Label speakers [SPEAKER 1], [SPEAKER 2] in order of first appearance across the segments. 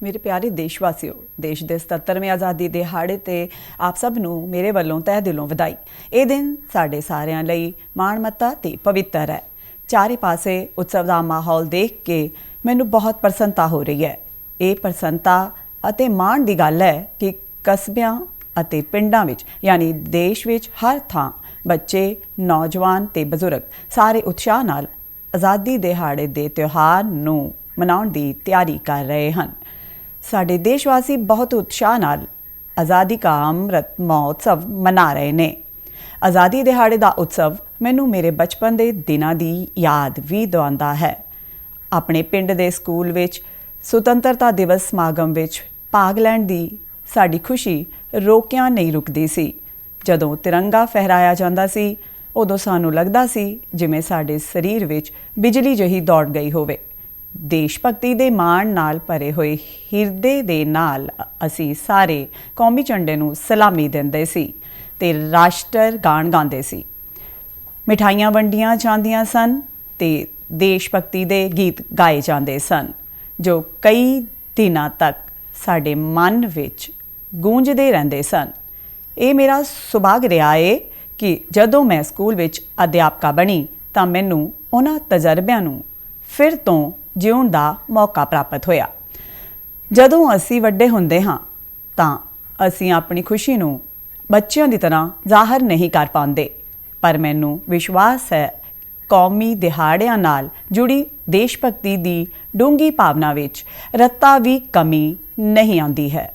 [SPEAKER 1] मेरे प्यारे देशवासियों, देश के 77वें आज़ादी दिहाड़े ते आप सब नूं मेरे वालों तह दिलों वधाई। ये दिन साढ़े सारिਆਂ ਲਈ ਮਾਣਮੱਤਾ ਤੇ पवित्र है। चारे पासे उत्सव का माहौल देख के मैनूं बहुत प्रसन्नता हो रही है। ये प्रसन्नता अते माण दी गल है कि कस्बियां अते पिंडां विच यानी देश विच हर थां बच्चे, नौजवान ते बजुर्ग सारे उत्साह नाल आज़ादी दिहाड़े दे त्यौहार नूं मनाउण दी तैयारी कर रहे हैं। साडे देशवासी बहुत उत्साह नाल आज़ादी का अमृत महोत्सव मना रहे ने। आज़ादी दिहाड़े का उत्सव मैनू मेरे बचपन के दिनों की याद भी दिवांदा है। अपने पिंड के स्कूल विच सुतंत्रता दिवस समागम विच भाग लैण दी साडी खुशी रोकियां नहीं रुकदी सी। जदों तिरंगा फहराया जांदा सी उदों सानू लगदा सी जिवें साडे शरीर विच बिजली जही दौड़ गई होवे। देश भगती दे माण नाल भरे होए हिरदे दे नाल असी सारे कौमी झंडे नूं सलामी दिंदे सी ते राष्ट्र गान गांदे सी। मिठाइयां वंडियां जांदियां सन ते देश भगती दे गीत गाए जांदे सन जो कई दिनां तक साडे मन विच गूंजदे रहिंदे सन। ये मेरा सुभाग रहा है कि जदों मैं स्कूल विच अध्यापका बनी तां मैनूं उन्हां तजर्बिਆਂ नूं फिर ਤੋਂ ਜਿਉਣ ਦਾ मौका प्राप्त होया। ਜਦੋਂ ਅਸੀਂ ਵੱਡੇ ਹੁੰਦੇ ਹਾਂ ਤਾਂ ਅਸੀਂ ਆਪਣੀ ਖੁਸ਼ੀ ਨੂੰ ਬੱਚਿਆਂ ਦੀ ਤਰ੍ਹਾਂ ਜ਼ਾਹਰ ਨਹੀਂ ਕਰ ਪਾਉਂਦੇ, ਪਰ ਮੈਨੂੰ ਵਿਸ਼ਵਾਸ ਹੈ ਕੌਮੀ ਦਿਹਾੜਿਆਂ ਨਾਲ ਜੁੜੀ ਦੇਸ਼ ਭਗਤੀ ਦੀ ਡੂੰਘੀ ਭਾਵਨਾ ਵਿੱਚ ਰੱਤਾ ਵੀ ਕਮੀ ਨਹੀਂ ਆਉਂਦੀ ਹੈ।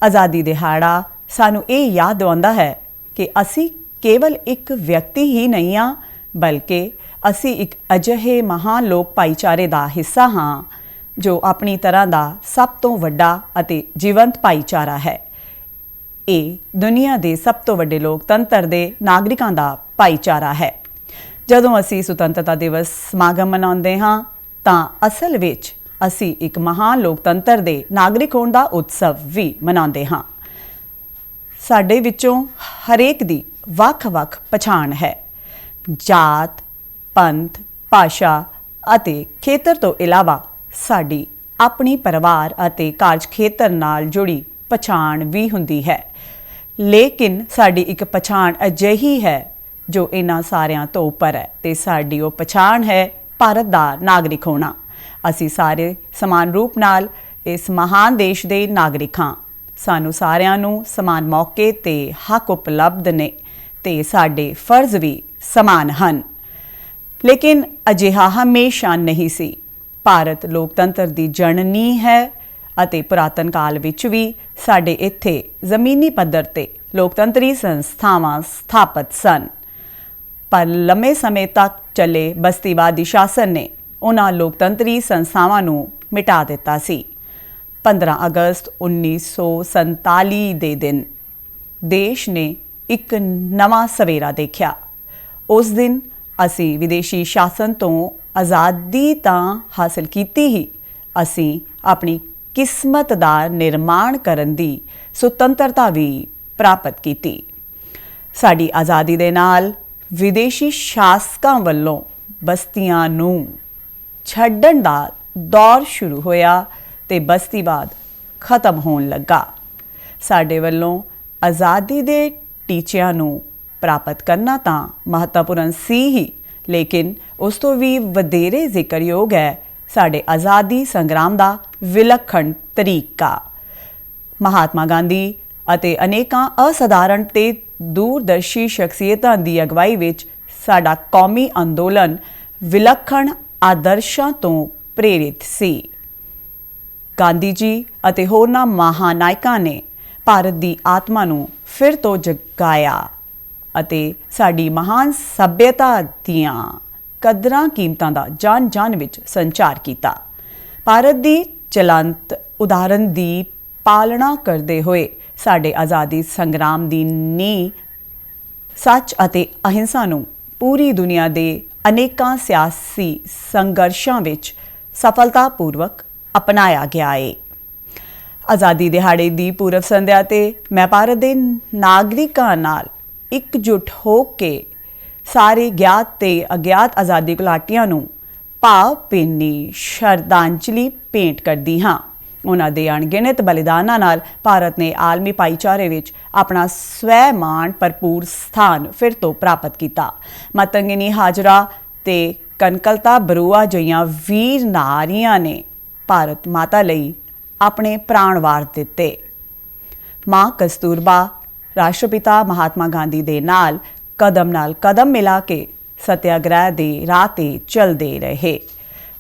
[SPEAKER 1] ਆਜ਼ਾਦੀ ਦਿਹਾੜਾ ਸਾਨੂੰ ਇਹ ਯਾਦ ਦਿਵਾਉਂਦਾ ਹੈ ਕਿ ਅਸੀਂ ਕੇਵਲ ਇੱਕ ਵਿਅਕਤੀ ਹੀ ਨਹੀਂ ਹਾਂ, ਬਲਕਿ ਅਸੀਂ ਇੱਕ ਅਜਿਹੇ ਮਹਾਨ ਲੋਕ ਭਾਈਚਾਰੇ ਦਾ ਹਿੱਸਾ ਹਾਂ ਜੋ ਆਪਣੀ ਤਰ੍ਹਾਂ ਦਾ ਸਭ ਤੋਂ ਵੱਡਾ ਅਤੇ ਜੀਵੰਤ ਭਾਈਚਾਰਾ ਹੈ। ਇਹ ਦੁਨੀਆ ਦੇ ਸਭ ਤੋਂ ਵੱਡੇ ਲੋਕਤੰਤਰ ਦੇ ਨਾਗਰਿਕਾਂ ਦਾ ਭਾਈਚਾਰਾ ਹੈ। ਜਦੋਂ ਅਸੀਂ ਸੁਤੰਤਰਤਾ ਦਿਵਸ ਸਮਾਗਮ ਮਨਾਉਂਦੇ ਹਾਂ ਤਾਂ ਅਸਲ ਵਿੱਚ ਅਸੀਂ ਇੱਕ ਮਹਾਨ ਲੋਕਤੰਤਰ ਦੇ ਨਾਗਰਿਕ ਹੋਣ ਦਾ ਉਤਸਵ ਵੀ ਮਨਾਉਂਦੇ ਹਾਂ। ਸਾਡੇ ਵਿੱਚੋਂ ਹਰੇਕ ਦੀ ਵੱਖ-ਵੱਖ ਪਛਾਣ ਹੈ। ਜਾਤ, ਪੰਥ, ਭਾਸ਼ਾ ਅਤੇ ਖੇਤਰ ਤੋਂ ਇਲਾਵਾ ਸਾਡੀ ਆਪਣੀ ਪਰਿਵਾਰ ਅਤੇ ਕਾਰਜ ਖੇਤਰ ਨਾਲ ਜੁੜੀ ਪਛਾਣ ਵੀ ਹੁੰਦੀ ਹੈ। ਲੇਕਿਨ ਸਾਡੀ ਇੱਕ ਪਛਾਣ ਅਜਿਹੀ ਹੈ ਜੋ ਇਹਨਾਂ ਸਾਰਿਆਂ ਤੋਂ ਉੱਪਰ ਹੈ ਤੇ ਸਾਡੀ ਉਹ ਪਛਾਣ ਹੈ ਭਾਰਤ ਦਾ ਨਾਗਰਿਕ ਹੋਣਾ। ਅਸੀਂ ਸਾਰੇ ਸਮਾਨ ਰੂਪ ਨਾਲ ਇਸ ਮਹਾਨ ਦੇਸ਼ ਦੇ ਨਾਗਰਿਕ ਹਾਂ। ਸਾਨੂੰ ਸਾਰਿਆਂ ਨੂੰ ਸਮਾਨ ਮੌਕੇ ਤੇ ਹੱਕ ਉਪਲਬਧ ਨੇ ਤੇ ਸਾਡੇ ਫਰਜ਼ ਵੀ ਸਮਾਨ ਹਨ। लेकिन अजिहा हमेशा नहीं सी। भारत लोकतंत्र की जननी है ਅਤੇ पुरातन काल विच भी साडे इत्थे जमीनी पद्धर ते लोकतंत्री संस्थावां स्थापित सन, पर लंबे समय तक चले बस्तीवादी शासन ने उन्हां लोकतंत्री संस्थावां नूं मिटा दिता सी। 15 अगस्त 1947 दे दिन देश ने एक नवां सवेरा देखा। उस दिन ਅਸੀਂ ਵਿਦੇਸ਼ੀ ਸ਼ਾਸਨ ਤੋਂ ਆਜ਼ਾਦੀ ਤਾਂ ਹਾਸਲ ਕੀਤੀ ਹੀ, ਅਸੀਂ ਆਪਣੀ ਕਿਸਮਤ ਦਾ ਨਿਰਮਾਣ ਕਰਨ ਦੀ ਸੁਤੰਤਰਤਾ ਵੀ ਪ੍ਰਾਪਤ ਕੀਤੀ। ਸਾਡੀ ਆਜ਼ਾਦੀ ਦੇ ਨਾਲ ਵਿਦੇਸ਼ੀ ਸ਼ਾਸਕਾਂ ਵੱਲੋਂ ਬਸਤੀਆਂ ਨੂੰ ਛੱਡਣ ਦਾ ਦੌਰ ਸ਼ੁਰੂ ਹੋਇਆ ਤੇ ਬਸਤੀਵਾਦ ਖਤਮ ਹੋਣ ਲੱਗਾ। ਸਾਡੇ ਵੱਲੋਂ ਆਜ਼ਾਦੀ ਦੇ ਟੀਚਿਆਂ ਨੂੰ ਪ੍ਰਾਪਤ ਕਰਨਾ ਤਾਂ ਮਹੱਤਵਪੂਰਨ ਸੀ ਹੀ, ਲੇਕਿਨ ਉਸ ਤੋਂ ਵੀ ਵਧੇਰੇ ਜ਼ਿਕਰਯੋਗ ਹੈ ਸਾਡੇ ਆਜ਼ਾਦੀ ਸੰਗਰਾਮ ਦਾ ਵਿਲੱਖਣ ਤਰੀਕਾ। ਮਹਾਤਮਾ ਗਾਂਧੀ ਅਤੇ ਅਨੇਕਾਂ ਅਸਾਧਾਰਨ ਤੇ ਦੂਰਦਰਸ਼ੀ ਸ਼ਖਸੀਅਤਾਂ ਦੀ ਅਗਵਾਈ ਵਿੱਚ ਸਾਡਾ ਕੌਮੀ ਅੰਦੋਲਨ ਵਿਲੱਖਣ ਆਦਰਸ਼ਾਂ ਤੋਂ ਪ੍ਰੇਰਿਤ ਸੀ। ਗਾਂਧੀ ਜੀ ਅਤੇ ਹੋਰਨਾਂ ਮਹਾਨਾਇਕਾਂ ਨੇ ਭਾਰਤ ਦੀ ਆਤਮਾ ਨੂੰ ਫਿਰ ਤੋਂ ਜਗਾਇਆ ਅਤੇ ਸਾਡੀ ਮਹਾਨ ਸੱਭਿਅਤਾ ਦੀਆਂ ਕਦਰਾਂ ਕੀਮਤਾਂ ਦਾ ਜਨ ਜਨ ਵਿੱਚ ਸੰਚਾਰ ਕੀਤਾ। ਭਾਰਤ ਦੀ ਚਲੰਤ ਉਦਾਹਰਨ ਦੀ ਪਾਲਣਾ ਕਰਦੇ ਹੋਏ ਸਾਡੇ ਆਜ਼ਾਦੀ ਸੰਗਰਾਮ ਦੀ ਨੀਂਹ ਸੱਚ ਅਤੇ ਅਹਿੰਸਾ ਨੂੰ ਪੂਰੀ ਦੁਨੀਆ ਦੇ ਅਨੇਕਾਂ ਸਿਆਸੀ ਸੰਘਰਸ਼ਾਂ ਵਿੱਚ ਸਫਲਤਾਪੂਰਵਕ ਅਪਣਾਇਆ ਗਿਆ ਹੈ। ਆਜ਼ਾਦੀ ਦਿਹਾੜੇ ਦੀ ਪੂਰਵ ਸੰਧਿਆ ਤੇ ਮੈਂ ਭਾਰਤ ਦੇ ਨਾਗਰਿਕਾਂ ਨਾਲ एकजुट हो के सारे ज्ञात ते अज्ञात आज़ादी घुलाटियां नूं भावभीनी श्रद्धांजलि भेंट करदी हाँ। ਉਹਨਾਂ ਦੇ ਅਣਗਿਣਤ ਬਲੀਦਾਨਾਂ ਨਾਲ ਭਾਰਤ ਨੇ ਆਲਮੀ ਭਾਈਚਾਰੇ ਵਿੱਚ ਆਪਣਾ ਸਵੈ-ਮਾਣ ਭਰਪੂਰ ਸਥਾਨ ਫਿਰ ਤੋਂ ਪ੍ਰਾਪਤ ਕੀਤਾ। ਮਾਤੰਗਿਨੀ ਹਾਜਰਾ ਤੇ ਕਨਕਲਤਾ ਬਰੂਆ ਜਿਹੀਆਂ ਵੀਰ ਨਾਰੀਆਂ ਨੇ ਭਾਰਤ ਮਾਤਾ ਲਈ ਆਪਣੇ ਪ੍ਰਾਣ ਵਾਰ ਦਿੱਤੇ। ਮਾਂ ਕਸਤੂਰਬਾ ਰਾਸ਼ਟਰਪਿਤਾ ਮਹਾਤਮਾ ਗਾਂਧੀ ਦੇ ਨਾਲ ਕਦਮ ਮਿਲਾ ਕੇ ਸਤਿਆਗ੍ਰਹਿ ਦੇ ਰਾਹ ਤੇ ਚੱਲਦੇ ਰਹੇ।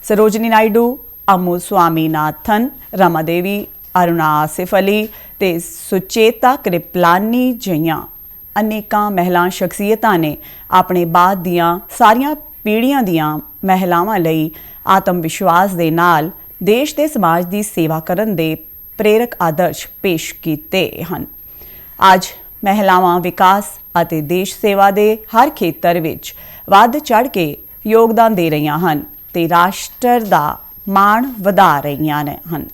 [SPEAKER 1] ਸਰੋਜਨੀ ਨਾਇਡੂ, ਅਮੂ ਸਵਾਮੀਨਾਥਨ, रमा देवी, ਅਰੁਣਾ ਆਸਿਫ ਅਲੀ ਤੇ ਸੁਚੇਤਾ ਕ੍ਰਿਪਲਾਨੀ ਜਿਹੀਆਂ ਅਨੇਕਾਂ ਮਹਿਲਾ ਸ਼ਖਸੀਅਤਾਂ ਨੇ ਆਪਣੇ ਬਾਅਦ ਦੀਆਂ ਸਾਰੀਆਂ ਪੀੜ੍ਹੀਆਂ ਦੀਆਂ ਮਹਿਲਾਵਾਂ ਲਈ ਆਤਮ ਵਿਸ਼ਵਾਸ ਦੇ ਨਾਲ ਦੇਸ਼ ਤੇ ਸਮਾਜ ਦੀ ਸੇਵਾ ਕਰਨ ਦੇ ਪ੍ਰੇਰਕ ਆਦਰਸ਼ ਪੇਸ਼ ਕੀਤੇ ਹਨ। ਅੱਜ ਮਹਿਲਾਵਾਂ ਵਿਕਾਸ ਅਤੇ ਦੇਸ਼ ਸੇਵਾ ਦੇ ਹਰ ਖੇਤਰ ਵਿੱਚ ਵੱਧ ਚੜ੍ਹ ਕੇ ਯੋਗਦਾਨ ਦੇ ਰਹੀਆਂ ਹਨ ਤੇ ਰਾਸ਼ਟਰ ਦਾ ਮਾਣ ਵਧਾ ਰਹੀਆਂ ਹਨ।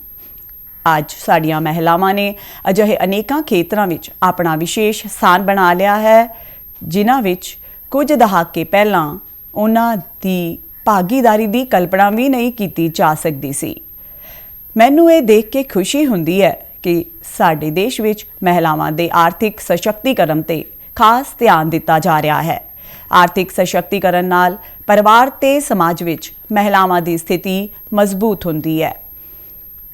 [SPEAKER 1] ਅੱਜ ਸਾਡੀਆਂ ਮਹਿਲਾਵਾਂ ਨੇ ਅਜਿਹੇ ਅਨੇਕਾਂ ਖੇਤਰਾਂ ਵਿੱਚ ਆਪਣਾ ਵਿਸ਼ੇਸ਼ ਸਥਾਨ ਬਣਾ ਲਿਆ ਹੈ, ਜਿਨ੍ਹਾਂ ਵਿੱਚ ਕੁਝ ਦਹਾਕੇ ਪਹਿਲਾਂ ਉਹਨਾਂ ਦੀ ਭਾਗੀਦਾਰੀ ਦੀ ਕਲਪਨਾ ਵੀ ਨਹੀਂ ਕੀਤੀ ਜਾ ਸਕਦੀ ਸੀ। ਮੈਨੂੰ ਇਹ ਦੇਖ ਕੇ ਖੁਸ਼ੀ ਹੁੰਦੀ ਹੈ ਕਿ ਸਾਡੇ ਦੇਸ਼ ਵਿੱਚ ਮਹਿਲਾਵਾਂ ਦੇ ਆਰਥਿਕ ਸਸ਼ਕਤੀਕਰਨ ਤੇ ਖਾਸ ਧਿਆਨ ਦਿੱਤਾ ਜਾ ਰਿਹਾ ਹੈ। ਆਰਥਿਕ ਸਸ਼ਕਤੀਕਰਨ ਨਾਲ ਪਰਿਵਾਰ ਤੇ ਸਮਾਜ ਵਿੱਚ ਮਹਿਲਾਵਾਂ ਦੀ ਸਥਿਤੀ ਮਜ਼ਬੂਤ ਹੁੰਦੀ ਹੈ।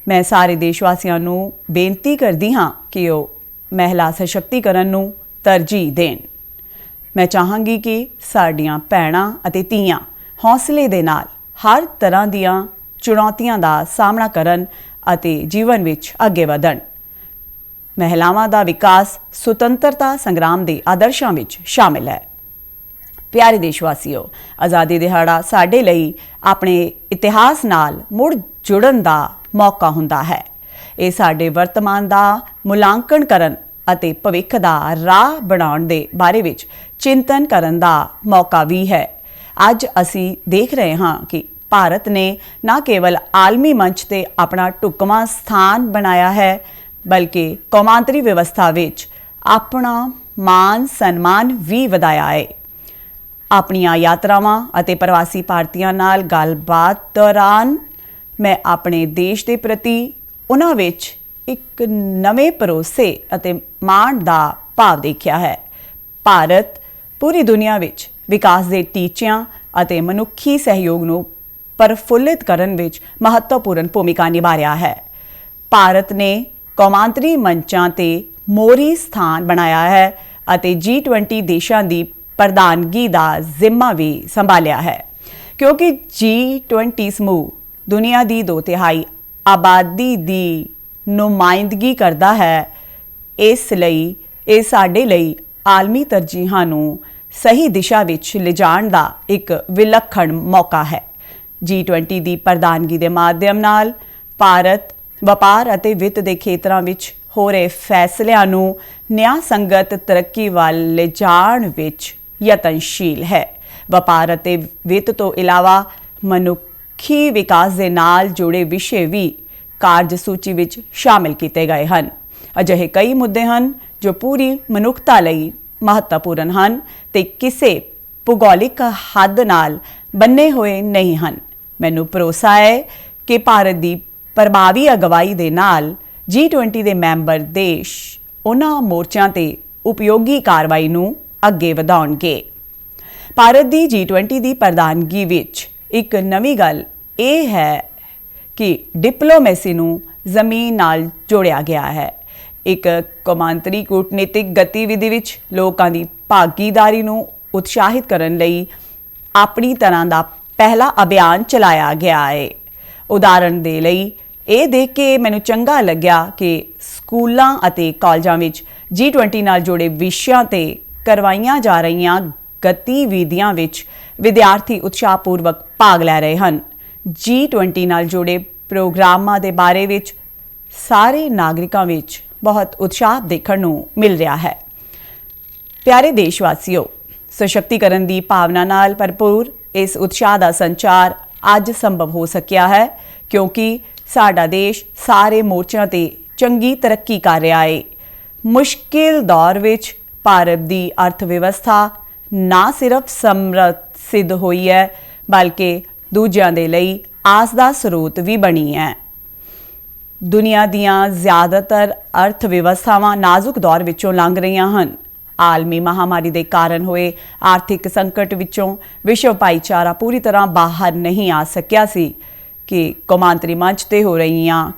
[SPEAKER 1] ਮੈਂ ਸਾਰੇ ਦੇਸ਼ਵਾਸੀਆਂ ਨੂੰ ਬੇਨਤੀ ਕਰਦੀ ਹਾਂ ਕਿ ਉਹ ਮਹਿਲਾ ਸਸ਼ਕਤੀਕਰਨ ਨੂੰ ਤਰਜੀਹ ਦੇਣ। ਮੈਂ ਚਾਹਾਂਗੀ ਕਿ ਸਾਡੀਆਂ ਭੈਣਾਂ ਅਤੇ ਧੀਆਂ ਹੌਸਲੇ ਦੇ ਨਾਲ ਹਰ ਤਰ੍ਹਾਂ ਦੀਆਂ ਚੁਣੌਤੀਆਂ ਦਾ ਸਾਹਮਣਾ ਕਰਨ ਅਤੇ ਜੀਵਨ ਵਿੱਚ ਅੱਗੇ ਵਧਣ। ਮਹਿਲਾਵਾਂ ਦਾ ਵਿਕਾਸ ਸੁਤੰਤਰਤਾ ਸੰਗਰਾਮ ਦੇ ਆਦਰਸ਼ਾਂ ਵਿੱਚ ਸ਼ਾਮਿਲ ਹੈ। ਪਿਆਰੇ ਦੇਸ਼ਵਾਸੀਓ, ਆਜ਼ਾਦੀ ਦਿਹਾੜਾ ਸਾਡੇ ਲਈ ਆਪਣੇ ਇਤਿਹਾਸ ਨਾਲ ਮੁੜ ਜੁੜਨ ਦਾ ਮੌਕਾ ਹੁੰਦਾ ਹੈ। ਇਹ ਸਾਡੇ ਵਰਤਮਾਨ ਦਾ ਮੁਲਾਂਕਣ ਕਰਨ ਅਤੇ ਭਵਿੱਖ ਦਾ ਰਾਹ ਬਣਾਉਣ ਦੇ ਬਾਰੇ ਵਿੱਚ ਚਿੰਤਨ ਕਰਨ ਦਾ ਮੌਕਾ ਵੀ ਹੈ। ਅੱਜ ਅਸੀਂ ਦੇਖ ਰਹੇ ਹਾਂ ਕਿ ਭਾਰਤ ਨੇ ਨਾ ਕੇਵਲ ਆਲਮੀ ਮੰਚ ਤੇ ਆਪਣਾ ਢੁਕਵਾਂ ਸਥਾਨ ਬਣਾਇਆ ਹੈ, ਬਲਕਿ ਕੌਮਾਂਤਰੀ ਵਿਵਸਥਾ ਵਿੱਚ ਆਪਣਾ ਮਾਨ ਸਨਮਾਨ ਵੀ ਵਧਾਇਆ ਹੈ। ਆਪਣੀਆਂ ਯਾਤਰਾਵਾਂ ਅਤੇ ਪ੍ਰਵਾਸੀ ਭਾਰਤੀਆਂ ਨਾਲ ਗੱਲਬਾਤ ਦੌਰਾਨ ਮੈਂ ਆਪਣੇ ਦੇਸ਼ ਦੇ ਪ੍ਰਤੀ ਉਹਨਾਂ ਵਿੱਚ ਇੱਕ ਨਵੇਂ ਭਰੋਸੇ ਅਤੇ ਮਾਣ ਦਾ ਭਾਵ ਦੇਖਿਆ ਹੈ। ਭਾਰਤ ਪੂਰੀ ਦੁਨੀਆ ਵਿੱਚ ਵਿਕਾਸ ਦੇ ਟੀਚਿਆਂ ਅਤੇ ਮਨੁੱਖੀ ਸਹਿਯੋਗ ਨੂੰ ਪ੍ਰਫੁੱਲਿਤ ਕਰਨ ਵਿੱਚ ਮਹੱਤਵਪੂਰਨ ਭੂਮਿਕਾ ਨਿਭਾ ਰਿਹਾ ਹੈ। ਭਾਰਤ ਨੇ ਕੌਮਾਂਤਰੀ ਮੰਚਾਂ ਤੇ ਮੋਹਰੀ ਸਥਾਨ ਬਣਾਇਆ ਹੈ ਅਤੇ G20 ਦੇਸ਼ਾਂ ਦੀ ਪ੍ਰਧਾਨਗੀ ਦਾ ਜ਼ਿੰਮਾ ਵੀ ਸੰਭਾਲਿਆ ਹੈ। ਕਿਉਂਕਿ G20 ਸਮੂਹ ਦੁਨੀਆ ਦੀ 2/3 ਆਬਾਦੀ ਦੀ ਨੁਮਾਇੰਦਗੀ ਕਰਦਾ ਹੈ, ਇਸ ਲਈ ਇਹ ਸਾਡੇ ਲਈ ਆਲਮੀ ਤਰਜੀਹਾਂ ਨੂੰ ਸਹੀ ਦਿਸ਼ਾ ਵਿੱਚ ਲਿਜਾਣ ਦਾ ਇੱਕ ਵਿਲੱਖਣ ਮੌਕਾ ਹੈ। G20 ਦੀ ਪ੍ਰਧਾਨਗੀ ਦੇ ਮਾਧਿਅਮ ਨਾਲ ਭਾਰਤ ਵਪਾਰ ਅਤੇ ਵਿੱਤ ਦੇ ਖੇਤਰਾਂ ਵਿੱਚ ਹੋ ਰਹੇ ਫੈਸਲਿਆਂ ਨੂੰ ਨਿਆਂ ਸੰਗਤ ਤਰੱਕੀ ਵੱਲ ਲਿਜਾਣ ਵਿੱਚ ਯਤਨਸ਼ੀਲ ਹੈ। ਵਪਾਰ ਅਤੇ ਵਿੱਤ ਤੋਂ ਇਲਾਵਾ ਮਨੁੱਖੀ ਵਿਕਾਸ ਦੇ ਨਾਲ ਜੁੜੇ ਵਿਸ਼ੇ ਵੀ ਕਾਰਜ ਸੂਚੀ ਵਿੱਚ ਸ਼ਾਮਿਲ ਕੀਤੇ ਗਏ ਹਨ। ਅਜਿਹੇ ਕਈ ਮੁੱਦੇ ਹਨ ਜੋ ਪੂਰੀ ਮਨੁੱਖਤਾ ਲਈ ਮਹੱਤਵਪੂਰਨ ਹਨ ਤੇ ਕਿਸੇ ਭੂਗੋਲਿਕ ਹੱਦ ਨਾਲ ਬੰਨੇ ਹੋਏ ਨਹੀਂ ਹਨ। ਮੈਨੂੰ ਭਰੋਸਾ ਹੈ ਕਿ ਭਾਰਤ ਦੀ ਪ੍ਰਭਾਵੀ ਅਗਵਾਈ ਦੇ ਨਾਲ G20 ਦੇ ਮੈਂਬਰ ਦੇਸ਼ ਉਹਨਾਂ ਮੋਰਚਿਆਂ ਤੇ ਉਪਯੋਗੀ ਕਾਰਵਾਈ ਨੂੰ ਅੱਗੇ ਵਧਾਉਣਗੇ। ਭਾਰਤ ਦੀ G20 ਦੀ ਪ੍ਰਧਾਨਗੀ ਵਿੱਚ ਇੱਕ ਨਵੀਂ ਗੱਲ ਇਹ ਹੈ ਕਿ ਡਿਪਲੋਮੇਸੀ ਨੂੰ ਜ਼ਮੀਨ ਨਾਲ ਜੋੜਿਆ ਗਿਆ ਹੈ। ਇੱਕ ਕੌਮਾਂਤਰੀ ਕੂਟਨੀਤਿਕ ਗਤੀਵਿਧੀ ਵਿੱਚ ਲੋਕਾਂ ਦੀ ਭਾਗੀਦਾਰੀ ਨੂੰ ਉਤਸ਼ਾਹਿਤ ਕਰਨ ਲਈ ਆਪਣੀ ਤਰ੍ਹਾਂ ਦਾ ਪਹਿਲਾ ਅਭਿਆਨ ਚਲਾਇਆ ਗਿਆ ਹੈ। ਉਦਾਹਰਣ ਦੇ ਲਈ ਇਹ ਦੇਖ ਕੇ ਮੈਨੂੰ ਚੰਗਾ ਲੱਗਿਆ ਕਿ ਸਕੂਲਾਂ ਅਤੇ ਕਾਲਜਾਂ ਵਿੱਚ G20 ਨਾਲ ਜੁੜੇ ਵਿਸ਼ਿਆਂ ਤੇ ਕਰਵਾਈਆਂ ਜਾ ਰਹੀਆਂ ਗਤੀਵਿਧੀਆਂ ਵਿੱਚ ਵਿਦਿਆਰਥੀ ਉਤਸ਼ਾਹਪੂਰਵਕ ਭਾਗ ਲੈ ਰਹੇ ਹਨ। G20 ਨਾਲ ਜੁੜੇ ਪ੍ਰੋਗਰਾਮਾਂ ਦੇ ਬਾਰੇ ਵਿੱਚ ਸਾਰੇ ਨਾਗਰਿਕਾਂ ਵਿੱਚ ਬਹੁਤ ਉਤਸ਼ਾਹ ਦੇਖਣ ਨੂੰ ਮਿਲ ਰਿਹਾ ਹੈ। ਪਿਆਰੇ ਦੇਸ਼ਵਾਸੀਓ, ਸਸ਼ਕਤੀਕਰਨ ਦੀ ਭਾਵਨਾ ਨਾਲ ਭਰਪੂਰ ਇਸ ਉਤਸ਼ਾਹ ਦਾ ਸੰਚਾਰ ਅੱਜ ਸੰਭਵ ਹੋ ਸਕਿਆ ਹੈ ਕਿਉਂਕਿ ਸਾਡਾ ਦੇਸ਼ ਸਾਰੇ ਮੋਰਚਿਆਂ ਤੇ ਚੰਗੀ ਤਰੱਕੀ ਕਰ ਰਿਹਾ ਹੈ। ਮੁਸ਼ਕਿਲ ਦੌਰ ਵਿੱਚ ਭਾਰਤ ਦੀ ਅਰਥ ਵਿਵਸਥਾ ਨਾ ਸਿਰਫ ਸਮਰੱਥ ਸਿੱਧ ਹੋਈ ਹੈ ਬਲਕਿ ਦੂਜਿਆਂ ਦੇ ਲਈ ਆਸ ਦਾ ਸਰੋਤ ਵੀ ਬਣੀ ਹੈ। ਦੁਨੀਆ ਦੀਆਂ ਜ਼ਿਆਦਾਤਰ ਅਰਥ ਵਿਵਸਥਾਵਾਂ ਨਾਜ਼ੁਕ ਦੌਰ ਵਿੱਚੋਂ ਲੰਘ ਰਹੀਆਂ ਹਨ। ਆਲਮੀ ਮਹਾਮਾਰੀ ਦੇ ਕਾਰਨ ਹੋਏ ਆਰਥਿਕ ਸੰਕਟ ਵਿੱਚੋਂ ਵਿਸ਼ਵ ਭਾਈਚਾਰਾ ਪੂਰੀ ਤਰ੍ਹਾਂ ਬਾਹਰ ਨਹੀਂ ਆ ਸਕਿਆ ਸੀ ਕਿ ਕੌਮਾਂਤਰੀ ਮੰਚ ਤੇ ਹੋ ਰਹੀਆਂ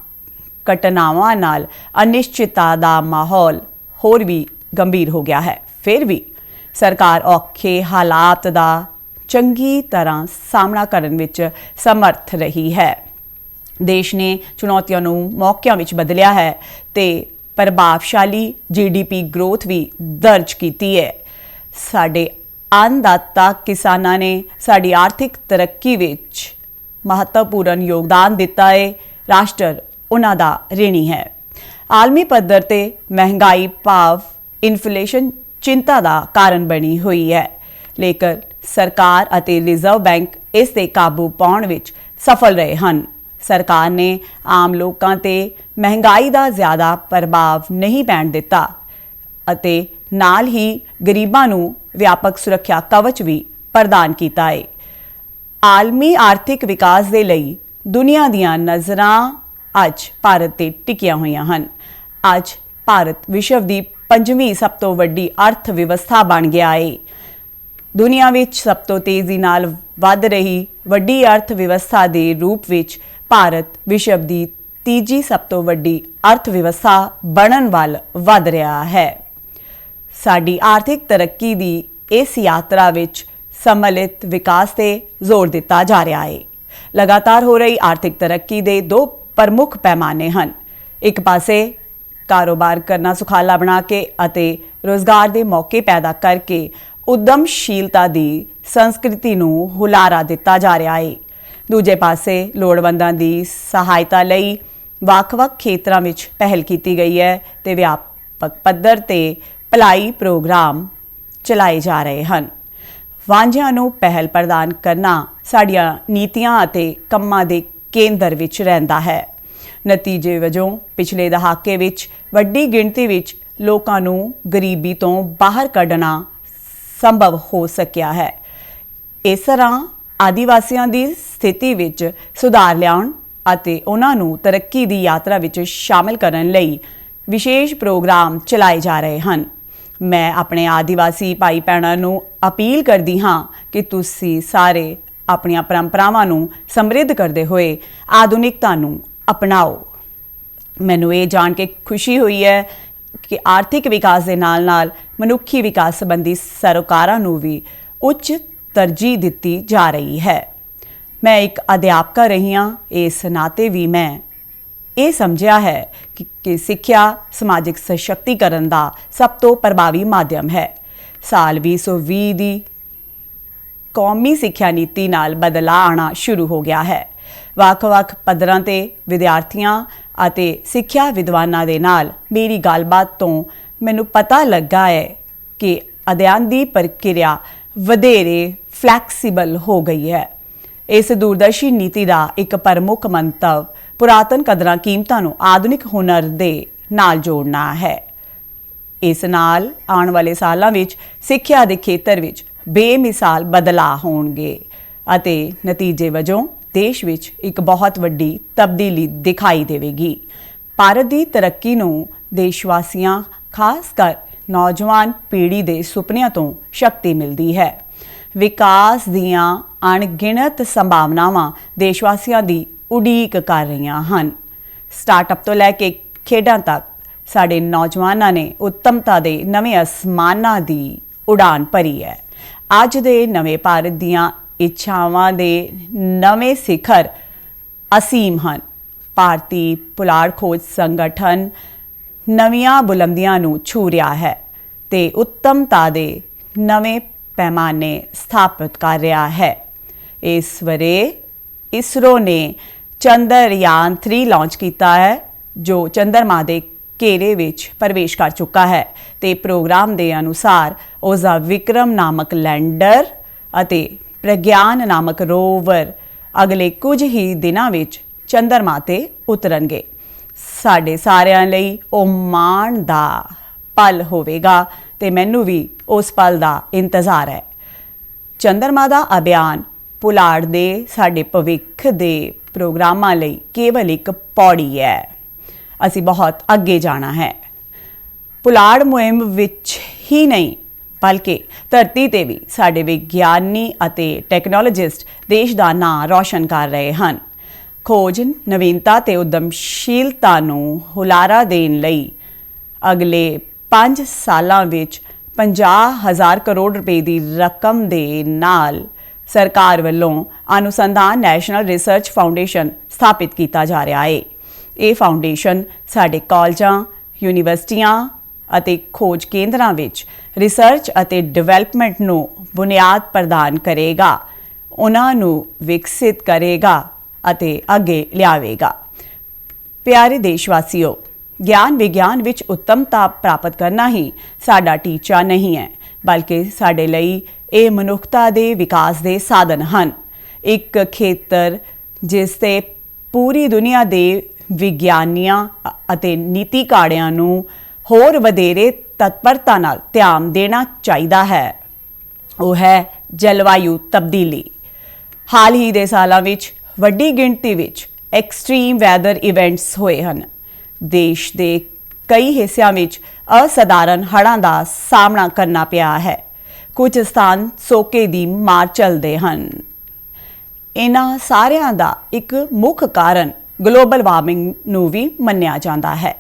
[SPEAKER 1] ਘਟਨਾਵਾਂ ਨਾਲ ਅਨਿਸ਼ਚਿਤਤਾ ਦਾ ਮਾਹੌਲ ਹੋਰ ਵੀ ਗੰਭੀਰ ਹੋ ਗਿਆ ਹੈ। ਫਿਰ ਵੀ ਸਰਕਾਰ ਔਖੇ ਹਾਲਾਤ ਦਾ ਚੰਗੀ ਤਰ੍ਹਾਂ ਸਾਹਮਣਾ ਕਰਨ ਵਿੱਚ ਸਮਰਥ ਰਹੀ ਹੈ। ਦੇਸ਼ ਨੇ ਚੁਣੌਤੀਆਂ ਨੂੰ ਮੌਕਿਆਂ ਵਿੱਚ ਬਦਲਿਆ ਹੈ ਤੇ ਪ੍ਰਭਾਵਸ਼ਾਲੀ GDP ਗ੍ਰੋਥ ਵੀ ਦਰਜ ਕੀਤੀ ਹੈ। ਸਾਡੇ ਅੰਨਦਾਤਾ ਕਿਸਾਨਾਂ ਨੇ ਸਾਡੀ ਆਰਥਿਕ ਤਰੱਕੀ ਵਿੱਚ ਮਹੱਤਵਪੂਰਨ ਯੋਗਦਾਨ ਦਿੱਤਾ ਹੈ। ਰਾਸ਼ਟਰ ਉਹਨਾਂ ਦਾ ਰਿਣੀ ਹੈ। ਆਲਮੀ ਪੱਧਰ ਤੇ ਮਹਿੰਗਾਈ ਭਾਵ ਇਨਫਲੇਸ਼ਨ ਚਿੰਤਾ ਦਾ ਕਾਰਨ ਬਣੀ ਹੋਈ ਹੈ, ਲੇਕਿਨ ਸਰਕਾਰ ਅਤੇ ਰਿਜ਼ਰਵ ਬੈਂਕ ਇਸ ਤੇ ਕਾਬੂ ਪਾਉਣ ਵਿੱਚ ਸਫਲ ਰਹੇ ਹਨ। ਸਰਕਾਰ ਨੇ ਆਮ ਲੋਕਾਂ ਤੇ ਮਹਿੰਗਾਈ ਦਾ ਜ਼ਿਆਦਾ ਪ੍ਰਭਾਵ ਨਹੀਂ ਪੈਣ ਦਿੱਤਾ ਅਤੇ ਨਾਲ ਹੀ ਗਰੀਬਾਂ ਨੂੰ ਵਿਆਪਕ ਸੁਰੱਖਿਆ ਕਵਚ ਵੀ ਪ੍ਰਦਾਨ ਕੀਤਾ ਹੈ। ਆਲਮੀ ਆਰਥਿਕ ਵਿਕਾਸ ਦੇ ਲਈ ਦੁਨੀਆ ਦੀਆਂ ਨਜ਼ਰਾਂ ਅੱਜ ਭਾਰਤ ਤੇ ਟਿਕੀਆਂ ਹੋਈਆਂ ਹਨ। ਅੱਜ ਭਾਰਤ ਵਿਸ਼ਵ ਦੀ 5ਵੀਂ ਸਭ ਤੋਂ ਵੱਡੀ ਅਰਥ ਵਿਵਸਥਾ ਬਣ ਗਿਆ ਹੈ। ਦੁਨੀਆ ਵਿੱਚ ਸਭ ਤੋਂ ਤੇਜ਼ੀ ਨਾਲ ਵੱਧ ਰਹੀ ਵੱਡੀ ਅਰਥ ਵਿਵਸਥਾ ਦੇ ਰੂਪ ਵਿੱਚ ਭਾਰਤ ਵਿਸ਼ਵ ਦੀ ਤੀਜੀ ਸਭ ਤੋਂ ਵੱਡੀ ਅਰਥ ਵਿਵਸਥਾ ਬਣਨ ਵੱਲ ਵਧ ਰਿਹਾ ਹੈ। ਸਾਡੀ ਆਰਥਿਕ ਤਰੱਕੀ ਦੀ ਇਸ ਯਾਤਰਾ ਵਿੱਚ ਸੰਮਿਲਿਤ ਵਿਕਾਸ ਤੇ ਜ਼ੋਰ ਦਿੱਤਾ ਜਾ ਰਿਹਾ ਹੈ। ਲਗਾਤਾਰ ਹੋ ਰਹੀ ਆਰਥਿਕ ਤਰੱਕੀ ਦੇ ਦੋ ਪ੍ਰਮੁੱਖ ਪੈਮਾਨੇ ਹਨ। ਇੱਕ ਪਾਸੇ ਕਾਰੋਬਾਰ ਕਰਨਾ ਸੁਖਾਲਾ ਬਣਾ ਕੇ ਅਤੇ ਰੋਜ਼ਗਾਰ ਦੇ ਮੌਕੇ ਪੈਦਾ ਕਰਕੇ ਉਦਮਸ਼ੀਲਤਾ ਦੀ ਸੰਸਕ੍ਰਿਤੀ ਨੂੰ ਹੁਲਾਰਾ ਦਿੱਤਾ ਜਾ ਰਿਹਾ ਹੈ। ਦੂਜੇ ਪਾਸੇ ਲੋੜਵੰਦਾਂ ਦੀ ਸਹਾਇਤਾ ਲਈ ਵੱਖ-ਵੱਖ ਖੇਤਰਾਂ ਵਿੱਚ ਪਹਿਲ ਕੀਤੀ ਗਈ ਹੈ ਤੇ ਵਿਆਪਕ ਪੱਧਰ ਤੇ ਭਲਾਈ ਪ੍ਰੋਗਰਾਮ ਚਲਾਏ ਜਾ ਰਹੇ ਹਨ। ਵਾਂਝਿਆਂ ਨੂੰ ਪਹਿਲ ਪ੍ਰਦਾਨ ਕਰਨਾ ਸਾਡੀਆਂ ਨੀਤੀਆਂ ਅਤੇ ਕੰਮਾਂ ਦੇ ਕੇਂਦਰ ਵਿੱਚ ਰਹਿੰਦਾ ਹੈ। ਨਤੀਜੇ ਵਜੋਂ ਪਿਛਲੇ ਦਹਾਕੇ ਵਿੱਚ ਵੱਡੀ ਗਿਣਤੀ ਵਿੱਚ ਲੋਕਾਂ ਨੂੰ ਗਰੀਬੀ ਤੋਂ ਬਾਹਰ ਕੱਢਣਾ ਸੰਭਵ ਹੋ ਸਕਿਆ ਹੈ। ਇਸ ਤਰ੍ਹਾਂ ਆਦੀਵਾਸੀਆਂ ਦੀ ਸਥਿਤੀ ਵਿੱਚ ਸੁਧਾਰ ਲਿਆਉਣ ਅਤੇ ਉਹਨਾਂ ਨੂੰ ਤਰੱਕੀ ਦੀ ਯਾਤਰਾ ਵਿੱਚ ਸ਼ਾਮਲ ਕਰਨ ਲਈ ਵਿਸ਼ੇਸ਼ ਪ੍ਰੋਗਰਾਮ ਚਲਾਏ ਜਾ ਰਹੇ ਹਨ। ਮੈਂ ਆਪਣੇ ਆਦੀਵਾਸੀ ਭਾਈ ਭੈਣਾਂ ਨੂੰ ਅਪੀਲ ਕਰਦੀ ਹਾਂ ਕਿ ਤੁਸੀਂ ਸਾਰੇ ਆਪਣੀਆਂ ਪਰੰਪਰਾਵਾਂ ਨੂੰ ਸਮਰਿੱਧ ਕਰਦੇ ਹੋਏ ਆਧੁਨਿਕਤਾ ਨੂੰ ਅਪਣਾਓ। ਮੈਨੂੰ ਇਹ ਜਾਣ ਕੇ ਖੁਸ਼ੀ ਹੋਈ ਹੈ ਕਿ ਆਰਥਿਕ ਵਿਕਾਸ ਦੇ ਨਾਲ-ਨਾਲ ਮਨੁੱਖੀ ਵਿਕਾਸ ਸੰਬੰਧੀ ਸਰੋਕਾਰਾਂ ਨੂੰ ਵੀ ਉੱਚ ਤਰਜੀਹ ਦਿੱਤੀ ਜਾ ਰਹੀ ਹੈ। ਮੈਂ ਇੱਕ ਅਧਿਆਪਕਾ ਰਹੀ ਹਾਂ, ਇਸ ਨਾਤੇ ਵੀ ਮੈਂ ਇਹ ਸਮਝਿਆ ਹੈ ਕਿ ਸਿੱਖਿਆ ਸਮਾਜਿਕ ਸਸ਼ਕਤੀਕਰਨ ਦਾ ਸਭ ਤੋਂ ਪ੍ਰਭਾਵੀ ਮਾਧਿਅਮ ਹੈ। ਸਾਲ 2020 ਦੀ ਕੌਮੀ ਸਿੱਖਿਆ ਨੀਤੀ ਨਾਲ ਬਦਲਾਅ ਆਉਣਾ ਸ਼ੁਰੂ ਹੋ ਗਿਆ ਹੈ। ਵੱਖ-ਵੱਖ ਪੱਧਰਾਂ ਤੇ ਵਿਦਿਆਰਥੀਆਂ ਅਤੇ ਸਿੱਖਿਆ ਵਿਦਵਾਨਾਂ ਦੇ ਨਾਲ ਮੇਰੀ ਗੱਲਬਾਤ ਤੋਂ ਮੈਨੂੰ ਪਤਾ ਲੱਗਾ ਹੈ ਕਿ ਅਧਿਐਨ ਦੀ ਪ੍ਰਕਿਰਿਆ ਵਧੇਰੇ ਫਲੈਕਸੀਬਲ ਹੋ ਗਈ ਹੈ। ਇਸ ਦੂਰਦਰਸ਼ੀ ਨੀਤੀ ਦਾ ਇੱਕ ਪ੍ਰਮੁੱਖ ਮੰਤਵ ਪੁਰਾਤਨ ਕਦਰਾਂ ਕੀਮਤਾਂ ਨੂੰ ਆਧੁਨਿਕ ਹੁਨਰ ਦੇ ਨਾਲ ਜੋੜਨਾ ਹੈ। ਇਸ ਨਾਲ ਆਉਣ ਵਾਲੇ ਸਾਲਾਂ ਵਿੱਚ ਸਿੱਖਿਆ ਦੇ ਖੇਤਰ ਵਿੱਚ ਬੇਮਿਸਾਲ ਬਦਲਾਅ ਹੋਣਗੇ ਅਤੇ ਨਤੀਜੇ ਵਜੋਂ ਦੇਸ਼ ਵਿੱਚ ਇੱਕ ਬਹੁਤ ਵੱਡੀ ਤਬਦੀਲੀ ਦਿਖਾਈ ਦੇਵੇਗੀ। ਭਾਰਤ ਦੀ ਤਰੱਕੀ ਨੂੰ ਦੇਸ਼ਵਾਸੀਆਂ, ਖਾਸ ਕਰ ਨੌਜਵਾਨ ਪੀੜ੍ਹੀ ਦੇ ਸੁਪਨਿਆਂ ਤੋਂ ਸ਼ਕਤੀ ਮਿਲਦੀ ਹੈ। ਵਿਕਾਸ ਦੀਆਂ ਅਣਗਿਣਤ ਸੰਭਾਵਨਾਵਾਂ ਦੇਸ਼ਵਾਸੀਆਂ ਦੀ ਉਡੀਕ ਕਰ ਰਹੀਆਂ ਹਨ। ਸਟਾਰਟਅਪ ਤੋਂ ਲੈ ਕੇ ਖੇਡਾਂ ਤੱਕ ਸਾਡੇ ਨੌਜਵਾਨਾਂ ਨੇ ਉੱਤਮਤਾ ਦੇ ਨਵੇਂ ਅਸਮਾਨਾਂ ਦੀ ਉਡਾਨ ਭਰੀ ਹੈ। ਅੱਜ ਦੇ ਨਵੇਂ ਭਾਰਤ ਦੀਆਂ ਇੱਛਾਵਾਂ ਦੇ ਨਵੇਂ ਸਿਖਰ ਅਸੀਮ ਹਨ। ਭਾਰਤੀ ਪੁਲਾੜ ਖੋਜ ਸੰਗਠਨ ਨਵੀਆਂ ਬੁਲੰਦੀਆਂ ਨੂੰ ਛੂ ਰਿਹਾ ਹੈ ਤੇ ਉੱਤਮਤਾ ਦੇ ਨਵੇਂ ਪੈਮਾਨੇ ਸਥਾਪਿਤ ਕਰ ਰਿਹਾ ਹੈ। ਇਸ ਵਰੇ ਇਸਰੋ ਨੇ ਚੰਦਰਯਾਨ 3 ਲਾਂਚ ਕੀਤਾ ਹੈ, ਜੋ ਚੰਦਰਮਾ ਦੇ ਘੇਰੇ ਵਿੱਚ ਪ੍ਰਵੇਸ਼ ਕਰ ਚੁੱਕਾ ਹੈ ਤੇ ਪ੍ਰੋਗਰਾਮ ਦੇ ਅਨੁਸਾਰ ਉਸ ਦਾ ਵਿਕਰਮ ਨਾਮਕ ਲੈਂਡਰ ਅਤੇ ਪ੍ਰਗਿਆਨ ਨਾਮਕ ਰੋਵਰ ਅਗਲੇ ਕੁਝ ਹੀ ਦਿਨਾਂ ਵਿੱਚ ਚੰਦਰਮਾ ਤੇ ਉਤਰਨਗੇ। ਸਾਡੇ ਸਾਰਿਆਂ ਲਈ ਉਹ ਮਾਣ ਦਾ ਪਲ ਹੋਵੇਗਾ ਤੇ ਮੈਨੂੰ ਵੀ ਉਸ ਪਲ ਦਾ ਇੰਤਜ਼ਾਰ ਹੈ। ਚੰਦਰਮਾ ਦਾ ਅਭਿਆਨ ਪੁਲਾੜ ਦੇ ਸਾਡੇ ਭਵਿੱਖ ਦੇ ਪ੍ਰੋਗਰਾਮਾਂ ਲਈ ਕੇਵਲ ਇੱਕ ਪੌੜੀ ਹੈ। ਅਸੀਂ ਬਹੁਤ ਅੱਗੇ ਜਾਣਾ ਹੈ। ਪੁਲਾੜ ਮੁਹਿੰਮ ਵਿੱਚ ਹੀ ਨਹੀਂ ਬਲਕਿ ਧਰਤੀ ਤੇ ਵੀ ਸਾਡੇ ਵਿਗਿਆਨੀ ਅਤੇ ਟੈਕਨੋਲੋਜਿਸਟ ਦੇਸ਼ ਦਾ ਨਾਂ ਰੌਸ਼ਨ ਕਰ ਰਹੇ ਹਨ। ਖੋਜ, ਨਵੀਨਤਾ ਤੇ ਉਦਮਸ਼ੀਲਤਾ ਨੂੰ ਹੁਲਾਰਾ ਦੇਣ ਲਈ ਅਗਲੇ 5 ਸਾਲਾਂ ਵਿੱਚ 50,000 ਕਰੋੜ ਰੁਪਏ ਦੀ ਰਕਮ ਦੇ ਨਾਲ ਸਰਕਾਰ ਵੱਲੋਂ ਅਨੁਸੰਧਾਨ ਨੈਸ਼ਨਲ ਰਿਸਰਚ ਫਾਊਂਡੇਸ਼ਨ ਸਥਾਪਿਤ ਕੀਤਾ ਜਾ ਰਿਹਾ ਹੈ। ਇਹ ਫਾਊਂਡੇਸ਼ਨ ਸਾਡੇ ਕਾਲਜਾਂ, ਯੂਨੀਵਰਸਿਟੀਆਂ ਅਤੇ ਖੋਜ ਕੇਂਦਰਾਂ ਵਿੱਚ ਰਿਸਰਚ ਅਤੇ ਡਿਵੈਲਪਮੈਂਟ ਨੂੰ ਬੁਨਿਆਦ ਪ੍ਰਦਾਨ ਕਰੇਗਾ, ਉਹਨਾਂ ਨੂੰ ਵਿਕਸਿਤ ਕਰੇਗਾ ਅਤੇ ਅੱਗੇ ਲਿਆਵੇਗਾ। ਪਿਆਰੇ ਦੇਸ਼ਵਾਸੀਓ, ਗਿਆਨ ਵਿਗਿਆਨ ਵਿੱਚ ਉੱਤਮਤਾ ਪ੍ਰਾਪਤ ਕਰਨਾ ਹੀ ਸਾਡਾ ਟੀਚਾ ਨਹੀਂ ਹੈ, ਬਲਕਿ ਸਾਡੇ ਲਈ ਇਹ ਮਨੁੱਖਤਾ ਦੇ ਵਿਕਾਸ ਦੇ ਸਾਧਨ ਹਨ। ਇੱਕ ਖੇਤਰ ਜਿਸ ਤੇ ਪੂਰੀ ਦੁਨੀਆ ਦੇ ਵਿਗਿਆਨੀਆਂ ਅਤੇ ਨੀਤੀਕਾਰਿਆਂ ਨੂੰ ਹੋਰ ਵਧੇਰੇ ਤਤਪਰਤਾ ਨਾਲ ਧਿਆਨ ਦੇਣਾ ਚਾਹੀਦਾ ਹੈ, ਉਹ ਹੈ ਜਲਵਾਯੂ ਤਬਦੀਲੀ। ਹਾਲ ਹੀ ਦੇ ਸਾਲਾਂ ਵਿੱਚ ਵੱਡੀ ਗਿਣਤੀ ਵਿੱਚ ਐਕਸਟ੍ਰੀਮ ਵੈਦਰ ਇਵੈਂਟਸ ਹੋਏ ਹਨ। ਦੇਸ਼ ਦੇ ਕਈ ਹਿੱਸਿਆਂ ਵਿੱਚ ਅਸਾਧਾਰਨ ਹੜ੍ਹਾਂ ਦਾ ਸਾਹਮਣਾ ਕਰਨਾ ਪਿਆ ਹੈ। ਕੁਝ ਸਥਾਨ ਸੋਕੇ ਦੀ ਮਾਰ ਚੱਲਦੇ ਹਨ। ਇਹਨਾਂ ਸਾਰਿਆਂ ਦਾ ਇੱਕ ਮੁੱਖ ਕਾਰਨ ਗਲੋਬਲ ਵਾਰਮਿੰਗ ਨੂੰ ਵੀ ਮੰਨਿਆ ਜਾਂਦਾ ਹੈ।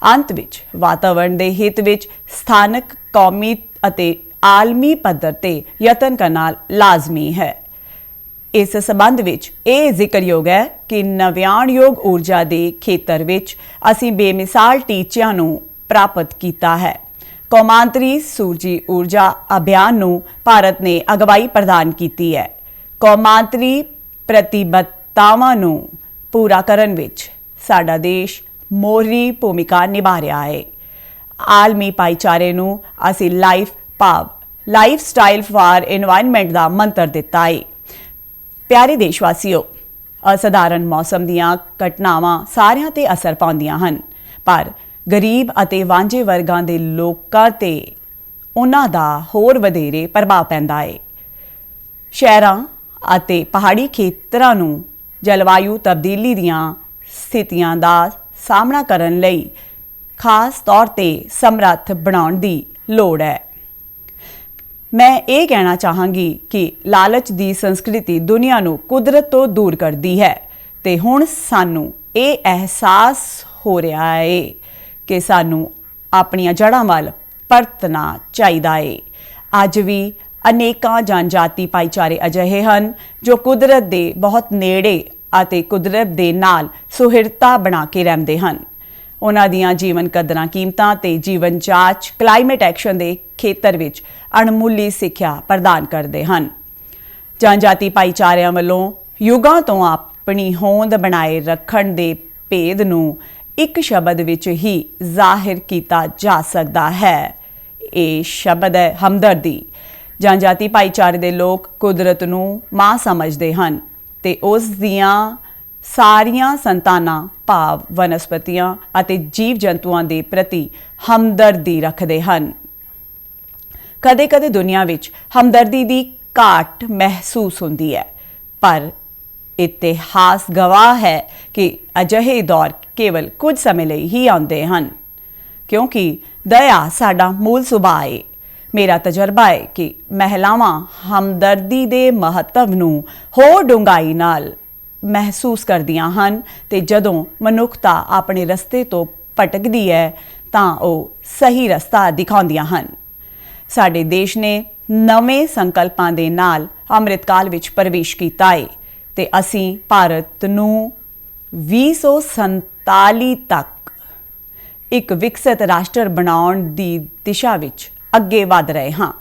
[SPEAKER 1] ਅੰਤ ਵਿੱਚ ਵਾਤਾਵਰਣ ਦੇ ਹਿੱਤ ਵਿੱਚ ਸਥਾਨਕ, ਕੌਮੀ ਅਤੇ ਆਲਮੀ ਪੱਧਰ ਤੇ ਯਤਨ ਕਰਨਾ ਲਾਜ਼ਮੀ ਹੈ। ਇਸ ਸੰਬੰਧ ਵਿੱਚ ਇਹ ਜ਼ਿਕਰਯੋਗ ਹੈ ਕਿ ਨਵਿਆਣਯੋਗ ਊਰਜਾ ਦੇ ਖੇਤਰ ਵਿੱਚ ਅਸੀਂ ਬੇਮਿਸਾਲ ਟੀਚਿਆਂ ਨੂੰ ਪ੍ਰਾਪਤ ਕੀਤਾ ਹੈ। ਕੌਮਾਂਤਰੀ ਸੂਰਜੀ ਊਰਜਾ ਅਭਿਆਨ ਨੂੰ ਭਾਰਤ ਨੇ ਅਗਵਾਈ ਪ੍ਰਦਾਨ ਕੀਤੀ ਹੈ। ਕੌਮਾਂਤਰੀ ਪ੍ਰਤੀਬੱਧਤਾਵਾਂ ਨੂੰ ਪੂਰਾ ਕਰਨ ਵਿੱਚ ਸਾਡਾ ਦੇਸ਼ ਮੋਹਰੀ ਭੂਮਿਕਾ ਨਿਭਾ ਰਿਹਾ ਹੈ। ਆਲਮੀ ਭਾਈਚਾਰੇ ਨੂੰ ਅਸੀਂ ਲਾਈਫ ਸਟਾਈਲ ਫਾਰ এনवायरमेंट ਦਾ ਮੰਤਰ ਦਿੱਤਾ ਹੈ। ਪਿਆਰੇ ਦੇਸ਼ਵਾਸੀਓ, ਅਸਾਧਾਰਨ ਮੌਸਮ ਦੀਆਂ ਘਟਨਾਵਾਂ ਸਾਰਿਆਂ ਤੇ ਅਸਰ ਪਾਉਂਦੀਆਂ ਹਨ, ਪਰ ਗਰੀਬ ਅਤੇ ਵਾਂਝੇ ਵਰਗਾਂ ਦੇ ਲੋਕਾਂ ਤੇ ਉਹਨਾਂ ਦਾ ਹੋਰ ਵਧੇਰੇ ਪ੍ਰਭਾਵ ਪੈਂਦਾ ਹੈ। ਸ਼ਹਿਰਾਂ ਅਤੇ ਪਹਾੜੀ ਖੇਤਰਾਂ ਨੂੰ ਜਲਵਾਯੂ ਤਬਦੀਲੀ ਦੀਆਂ ਸਥਿਤੀਆਂ ਦਾ ਸਾਹਮਣਾ ਕਰਨ ਲਈ ਖਾਸ ਤੌਰ ਤੇ ਸਮਰੱਥ ਬਣਾਉਣ ਦੀ ਲੋੜ ਹੈ। ਮੈਂ ਇਹ ਕਹਿਣਾ ਚਾਹਾਂਗੀ ਕਿ ਲਾਲਚ ਦੀ ਸੰਸਕ੍ਰਿਤੀ ਦੁਨੀਆ ਨੂੰ ਕੁਦਰਤ ਤੋਂ ਦੂਰ ਕਰਦੀ ਹੈ ਤੇ ਹੁਣ ਸਾਨੂੰ ਇਹ ਅਹਿਸਾਸ ਹੋ ਰਿਹਾ ਹੈ ਕਿ ਸਾਨੂੰ ਆਪਣੀਆਂ ਜੜ੍ਹਾਂ ਵੱਲ ਪਰਤਣਾ ਚਾਹੀਦਾ ਹੈ। ਅੱਜ ਵੀ ਅਨੇਕਾਂ ਜਨਜਾਤੀ ਭਾਈਚਾਰੇ ਅਜਿਹੇ ਹਨ ਜੋ ਕੁਦਰਤ ਦੇ ਬਹੁਤ ਨੇੜੇ ਅਤੇ ਕੁਦਰਤ ਦੇ ਨਾਲ ਸੁਹਿਰਦਤਾ ਬਣਾ ਕੇ ਰਹਿੰਦੇ ਹਨ। ਉਹਨਾਂ ਦੀਆਂ ਜੀਵਨ ਕਦਰਾਂ ਕੀਮਤਾਂ ਤੇ ਜੀਵਨ ਜਾਂਚ ਕਲਾਈਮੇਟ ਐਕਸ਼ਨ ਦੇ ਖੇਤਰ ਵਿੱਚ ਅਣਮੁੱਲੀ ਸਿੱਖਿਆ ਪ੍ਰਦਾਨ ਕਰਦੇ ਹਨ। ਜਨਜਾਤੀ ਭਾਈਚਾਰਿਆਂ ਵੱਲੋਂ ਯੁੱਗਾਂ ਤੋਂ ਆਪਣੀ ਹੋਂਦ ਬਣਾਏ ਰੱਖਣ ਦੇ ਭੇਦ ਨੂੰ ਇੱਕ ਸ਼ਬਦ ਵਿੱਚ ਹੀ ਜ਼ਾਹਿਰ ਕੀਤਾ ਜਾ ਸਕਦਾ ਹੈ। ਇਹ ਸ਼ਬਦ ਹੈ ਹਮਦਰਦੀ। ਜਨਜਾਤੀ ਭਾਈਚਾਰੇ ਦੇ ਲੋਕ ਕੁਦਰਤ ਨੂੰ ਮਾਂ ਸਮਝਦੇ ਹਨ ਤੇ ਉਸ ਦੀਆਂ ਸਾਰੀਆਂ ਸੰਤਾਨਾਂ ਭਾਵ ਵਨਸਪਤੀਆਂ ਅਤੇ ਜੀਵ ਜੰਤੂਆਂ ਦੇ ਪ੍ਰਤੀ ਹਮਦਰਦੀ ਰੱਖਦੇ ਹਨ। ਕਦੇ-ਕਦੇ ਦੁਨੀਆ ਵਿੱਚ ਹਮਦਰਦੀ ਦੀ ਘਾਟ ਮਹਿਸੂਸ ਹੁੰਦੀ ਹੈ, ਪਰ ਇਤਿਹਾਸ ਗਵਾਹ ਹੈ ਕਿ ਅਜਿਹੇ ਦੌਰ ਕੇਵਲ ਕੁਝ ਸਮੇਂ ਲਈ ਹੀ ਆਉਂਦੇ ਹਨ, ਕਿਉਂਕਿ ਦਇਆ ਸਾਡਾ ਮੂਲ ਸੁਭਾਅ ਹੈ। ਮੇਰਾ ਤਜਰਬਾ ਹੈ ਕਿ ਮਹਿਲਾਵਾਂ ਹਮਦਰਦੀ ਦੇ ਮਹੱਤਵ ਨੂੰ ਹੋਰ ਡੂੰਘਾਈ ਨਾਲ ਮਹਿਸੂਸ ਕਰਦੀਆਂ ਹਨ ਤੇ ਜਦੋਂ ਮਨੁੱਖਤਾ ਆਪਣੇ ਰਸਤੇ ਤੋਂ ਭਟਕਦੀ ਹੈ ਤਾਂ ਉਹ ਸਹੀ ਰਸਤਾ ਦਿਖਾਉਂਦੀਆਂ ਹਨ। ਸਾਡੇ ਦੇਸ਼ ਨੇ ਨਵੇਂ ਸੰਕਲਪਾਂ ਦੇ ਨਾਲ ਅੰਮ੍ਰਿਤਕਾਲ ਵਿੱਚ ਪ੍ਰਵੇਸ਼ ਕੀਤਾ ਹੈ ਤੇ ਅਸੀਂ ਭਾਰਤ ਨੂੰ 2047 ਤੱਕ ਇੱਕ ਵਿਕਸਿਤ ਰਾਸ਼ਟਰ ਬਣਾਉਣ ਦੀ ਦਿਸ਼ਾ ਵਿੱਚ ਅੱਗੇ ਵਧ ਰਹੇ ਹਾਂ।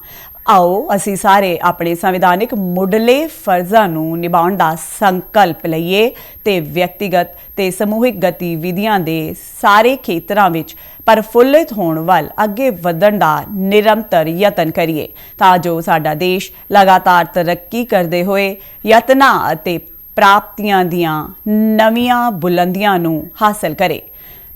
[SPEAKER 1] ਆਓ ਅਸੀਂ ਸਾਰੇ ਆਪਣੇ ਸੰਵਿਧਾਨਿਕ ਮੁੱਢਲੇ ਫਰਜ਼ਾਂ ਨੂੰ ਨਿਭਾਉਣ ਦਾ ਸੰਕਲਪ ਲਈਏ ਤੇ ਵਿਅਕਤੀਗਤ ਤੇ ਸਮੂਹਿਕ ਗਤੀਵਿਧੀਆਂ ਦੇ ਸਾਰੇ ਖੇਤਰਾਂ ਵਿੱਚ ਪ੍ਰਫੁੱਲਿਤ ਹੋਣ ਵੱਲ ਅੱਗੇ ਵਧਣ ਦਾ ਨਿਰੰਤਰ ਯਤਨ ਕਰੀਏ ਤਾਂ ਜੋ ਸਾਡਾ ਦੇਸ਼ ਲਗਾਤਾਰ ਤਰੱਕੀ ਕਰਦੇ ਹੋਏ ਯਤਨਾਂ ਅਤੇ ਪ੍ਰਾਪਤੀਆਂ ਦੀਆਂ ਨਵੀਆਂ ਬੁਲੰਦੀਆਂ ਨੂੰ ਹਾਸਲ ਕਰੇ।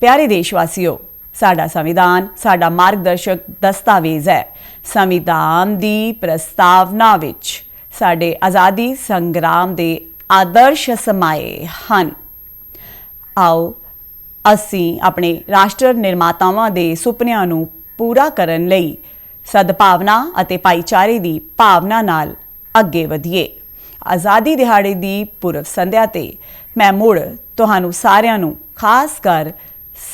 [SPEAKER 1] ਪਿਆਰੇ ਦੇਸ਼ਵਾਸੀਓ, ਸਾਡਾ ਸੰਵਿਧਾਨ ਸਾਡਾ ਮਾਰਗਦਰਸ਼ਕ ਦਸਤਾਵੇਜ਼ ਹੈ। ਸੰਵਿਧਾਨ ਦੀ ਪ੍ਰਸਤਾਵਨਾ ਵਿੱਚ ਸਾਡੇ ਆਜ਼ਾਦੀ ਸੰਗਰਾਮ ਦੇ ਆਦਰਸ਼ ਸਮਾਏ ਹਨ। ਆਓ ਅਸੀਂ ਆਪਣੇ ਰਾਸ਼ਟਰ ਨਿਰਮਾਤਾਵਾਂ ਦੇ ਸੁਪਨਿਆਂ ਨੂੰ ਪੂਰਾ ਕਰਨ ਲਈ ਸਦਭਾਵਨਾ ਅਤੇ ਭਾਈਚਾਰੇ ਦੀ ਭਾਵਨਾ ਨਾਲ ਅੱਗੇ ਵਧੀਏ। ਆਜ਼ਾਦੀ ਦਿਹਾੜੇ ਦੀ ਪੁਰਬ ਸੰਧਿਆ ਤੇ ਮੈਂ ਮੁੜ ਤੁਹਾਨੂੰ ਸਾਰਿਆਂ ਨੂੰ, ਖਾਸ ਕਰ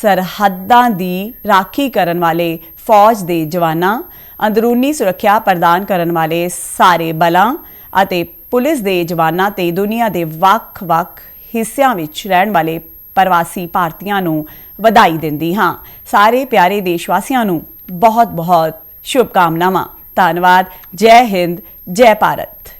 [SPEAKER 1] ਸਰਹੱਦਾਂ ਦੀ ਰਾਖੀ ਕਰਨ ਵਾਲੇ ਫੌਜ ਦੇ ਜਵਾਨਾਂ, ਅੰਦਰੂਨੀ ਸੁਰੱਖਿਆ ਪ੍ਰਦਾਨ ਕਰਨ ਵਾਲੇ ਸਾਰੇ ਬਲਾਂ ਅਤੇ ਪੁਲਿਸ ਦੇ ਜਵਾਨਾਂ ਤੇ ਦੁਨੀਆ ਦੇ ਵੱਖ-ਵੱਖ ਹਿੱਸਿਆਂ ਵਿੱਚ ਰਹਿਣ ਵਾਲੇ ਪ੍ਰਵਾਸੀ ਭਾਰਤੀਆਂ ਨੂੰ ਵਧਾਈ ਦਿੰਦੀ ਹਾਂ। ਸਾਰੇ ਪਿਆਰੇ ਦੇਸ਼ ਵਾਸੀਆਂ ਨੂੰ ਬਹੁਤ-ਬਹੁਤ ਸ਼ੁਭਕਾਮਨਾਵਾਂ। ਧੰਨਵਾਦ। ਜੈ ਹਿੰਦ, ਜੈ ਭਾਰਤ।